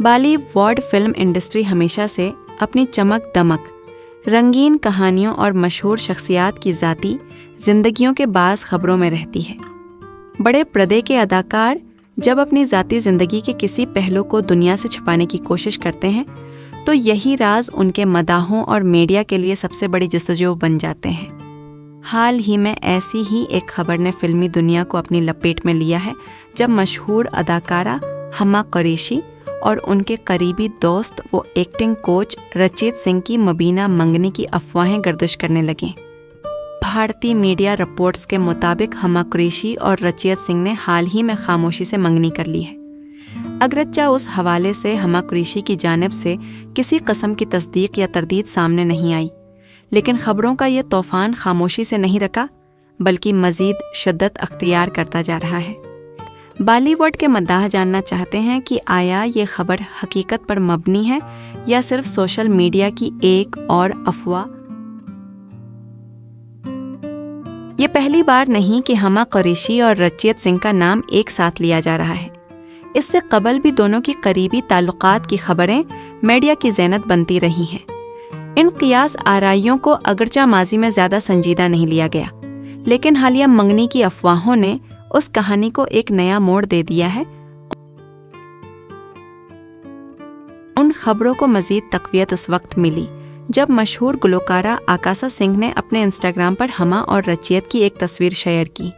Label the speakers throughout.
Speaker 1: Bali would film industry ہمیشہ سے اپنی چمک دمک، رنگین کہانیوں اور مشہور شخصیات کی ذاتی زندگیوں کے بعض خبروں میں رہتی ہے۔ بڑے پردے کے اداکار جب اپنی ذاتی زندگی کے کسی پہلو کو دنیا سے چھپانے کی کوشش کرتے ہیں تو یہی راز ان کے مداحوں اور میڈیا کے لیے سب سے بڑی جستجو بن جاتے ہیں۔ حال ہی میں ایسی ہی ایک خبر نے فلمی دنیا کو اپنی لپیٹ میں لیا ہے، جب مشہور اداکارہ ہما قریشی اور ان کے قریبی دوست وہ ایکٹنگ کوچ رچیت سنگھ کی مبینہ منگنی کی افواہیں گردش کرنے لگیں۔ بھارتی میڈیا رپورٹس کے مطابق ہما قریشی اور رچیت سنگھ نے حال ہی میں خاموشی سے منگنی کر لی ہے۔ اگرچہ اس حوالے سے ہما قریشی کی جانب سے کسی قسم کی تصدیق یا تردید سامنے نہیں آئی، لیکن خبروں کا یہ طوفان خاموشی سے نہیں رکا بلکہ مزید شدت اختیار کرتا جا رہا ہے۔ بالی ووڈ کے مداح جاننا چاہتے ہیں کہ آیا یہ خبر حقیقت پر مبنی ہے یا صرف سوشل میڈیا کی ایک اور افواہ۔ یہ پہلی بار نہیں کہ ہما قریشی اور رچیت سنگھ کا نام ایک ساتھ لیا جا رہا ہے۔ اس سے قبل بھی دونوں کی قریبی تعلقات کی خبریں میڈیا کی زینت بنتی رہی ہیں۔ ان قیاس آرائیوں کو اگرچہ ماضی میں زیادہ سنجیدہ نہیں لیا گیا، لیکن حالیہ منگنی کی افواہوں نے اس کہانی کو ایک نیا موڑ دے دیا ہے۔ ان خبروں کو مزید تقویت اس وقت ملی جب مشہور گلوکارہ آکاشا سنگھ نے اپنے انسٹاگرام پر ہما اور رچیت کی ایک تصویر شیئر کی۔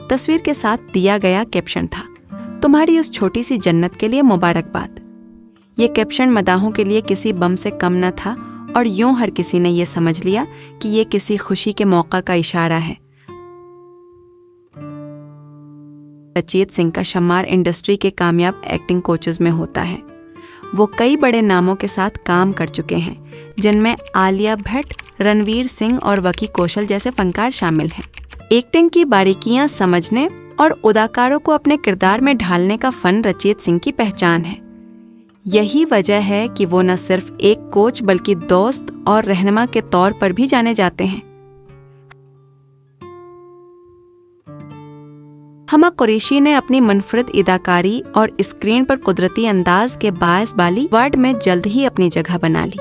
Speaker 1: تصویر کے ساتھ دیا گیا کیپشن تھا، تمہاری اس چھوٹی سی جنت کے لیے مبارکباد۔ یہ کیپشن مداحوں کے لیے کسی بم سے کم نہ تھا اور یوں ہر کسی نے یہ سمجھ لیا کہ یہ کسی خوشی کے موقع کا اشارہ ہے۔ رچیت سنگھ کا شمار انڈسٹری کے کامیاب ایکٹنگ کوچز میں ہوتا ہے۔ وہ کئی بڑے ناموں کے ساتھ کام کر چکے ہیں، جن میں عالیہ بھٹ، رنویر سنگھ اور وکی کوشل جیسے فنکار شامل ہیں۔ ایکٹنگ کی باریکیاں سمجھنے اور اداکاروں کو اپنے کردار میں ڈھالنے کا فن رچیت سنگھ کی پہچان ہے۔ یہی وجہ ہے کہ وہ نہ صرف ایک کوچ بلکہ دوست اور رہنما کے طور پر بھی جانے جاتے ہیں۔ ہما قریشی نے اپنی منفرد اداکاری اور اسکرین پر قدرتی انداز کے باعث بالی ووڈ میں جلد ہی اپنی جگہ بنا لی۔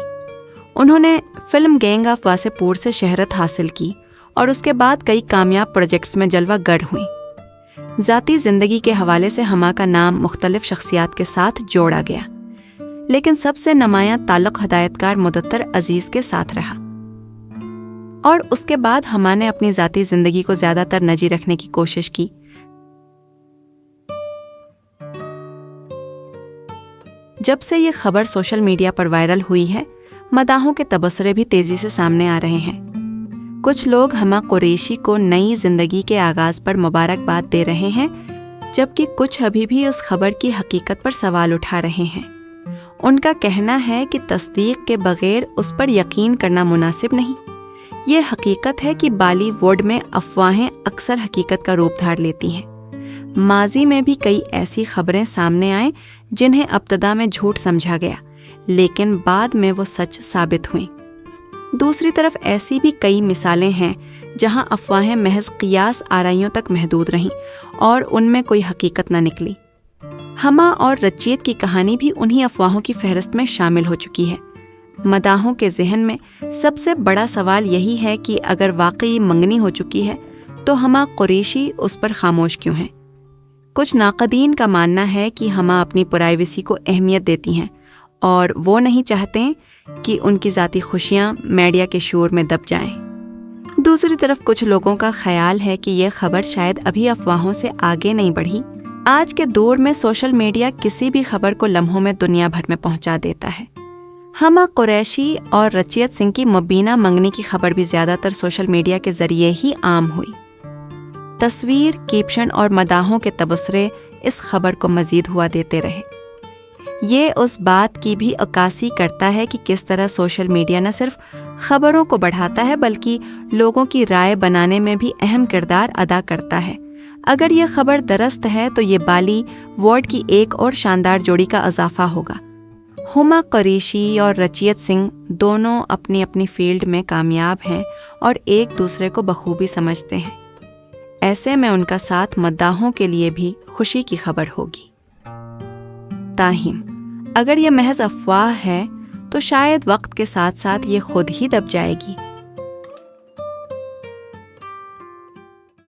Speaker 1: انہوں نے فلم گینگ آف واسے پور سے شہرت حاصل کی اور اس کے بعد کئی کامیاب پروجیکٹس میں جلوہ گر ہوئیں۔ ذاتی زندگی کے حوالے سے ہما کا نام مختلف شخصیات کے ساتھ جوڑا گیا، لیکن سب سے نمایاں تعلق ہدایتکار مدثر عزیز کے ساتھ رہا، اور اس کے بعد ہما نے اپنی ذاتی زندگی کو زیادہ تر نجی رکھنے کی کوشش کی۔ جب سے یہ خبر سوشل میڈیا پر وائرل ہوئی ہے، مداحوں کے تبصرے بھی تیزی سے سامنے آ رہے ہیں۔ کچھ لوگ ہما قریشی کو نئی زندگی کے آغاز پر مبارکباد دے رہے ہیں، جبکہ کچھ ابھی بھی اس خبر کی حقیقت پر سوال اٹھا رہے ہیں۔ ان کا کہنا ہے کہ تصدیق کے بغیر اس پر یقین کرنا مناسب نہیں۔ یہ حقیقت ہے کہ بالی ووڈ میں افواہیں اکثر حقیقت کا روپ دھار لیتی ہیں۔ ماضی میں بھی کئی ایسی خبریں سامنے آئیں جنہیں ابتدا میں جھوٹ سمجھا گیا، لیکن بعد میں وہ سچ ثابت ہوئیں۔ دوسری طرف ایسی بھی کئی مثالیں ہیں جہاں افواہیں محض قیاس آرائیوں تک محدود رہیں اور ان میں کوئی حقیقت نہ نکلی۔ ہما اور رچیت کی کہانی بھی انہی افواہوں کی فہرست میں شامل ہو چکی ہے۔ مداحوں کے ذہن میں سب سے بڑا سوال یہی ہے کہ اگر واقعی منگنی ہو چکی ہے تو ہما قریشی اس پر خاموش کیوں ہیں؟ کچھ ناقدین کا ماننا ہے کہ ہما اپنی پرائیویسی کو اہمیت دیتی ہیں اور وہ نہیں چاہتے کہ ان کی ذاتی خوشیاں میڈیا کے شور میں دب جائیں۔ دوسری طرف کچھ لوگوں کا خیال ہے کہ یہ خبر شاید ابھی افواہوں سے آگے نہیں بڑھی۔ آج کے دور میں سوشل میڈیا کسی بھی خبر کو لمحوں میں دنیا بھر میں پہنچا دیتا ہے۔ ہما قریشی اور رچیت سنگھ کی مبینہ منگنی کی خبر بھی زیادہ تر سوشل میڈیا کے ذریعے ہی عام ہوئی۔ تصویر، کیپشن اور مداحوں کے تبصرے اس خبر کو مزید ہوا دیتے رہے۔ یہ اس بات کی بھی عکاسی کرتا ہے کہ کس طرح سوشل میڈیا نہ صرف خبروں کو بڑھاتا ہے بلکہ لوگوں کی رائے بنانے میں بھی اہم کردار ادا کرتا ہے۔ اگر یہ خبر درست ہے تو یہ بالی ووڈ کی ایک اور شاندار جوڑی کا اضافہ ہوگا۔ ہما قریشی اور رچیت سنگھ دونوں اپنی اپنی فیلڈ میں کامیاب ہیں اور ایک دوسرے کو بخوبی سمجھتے ہیں۔ ایسے میں ان کا ساتھ مداحوں کے لیے بھی خوشی کی خبر ہوگی۔ تاہم اگر یہ محض افواہ ہے تو شاید وقت کے ساتھ ساتھ یہ خود ہی دب جائے گی۔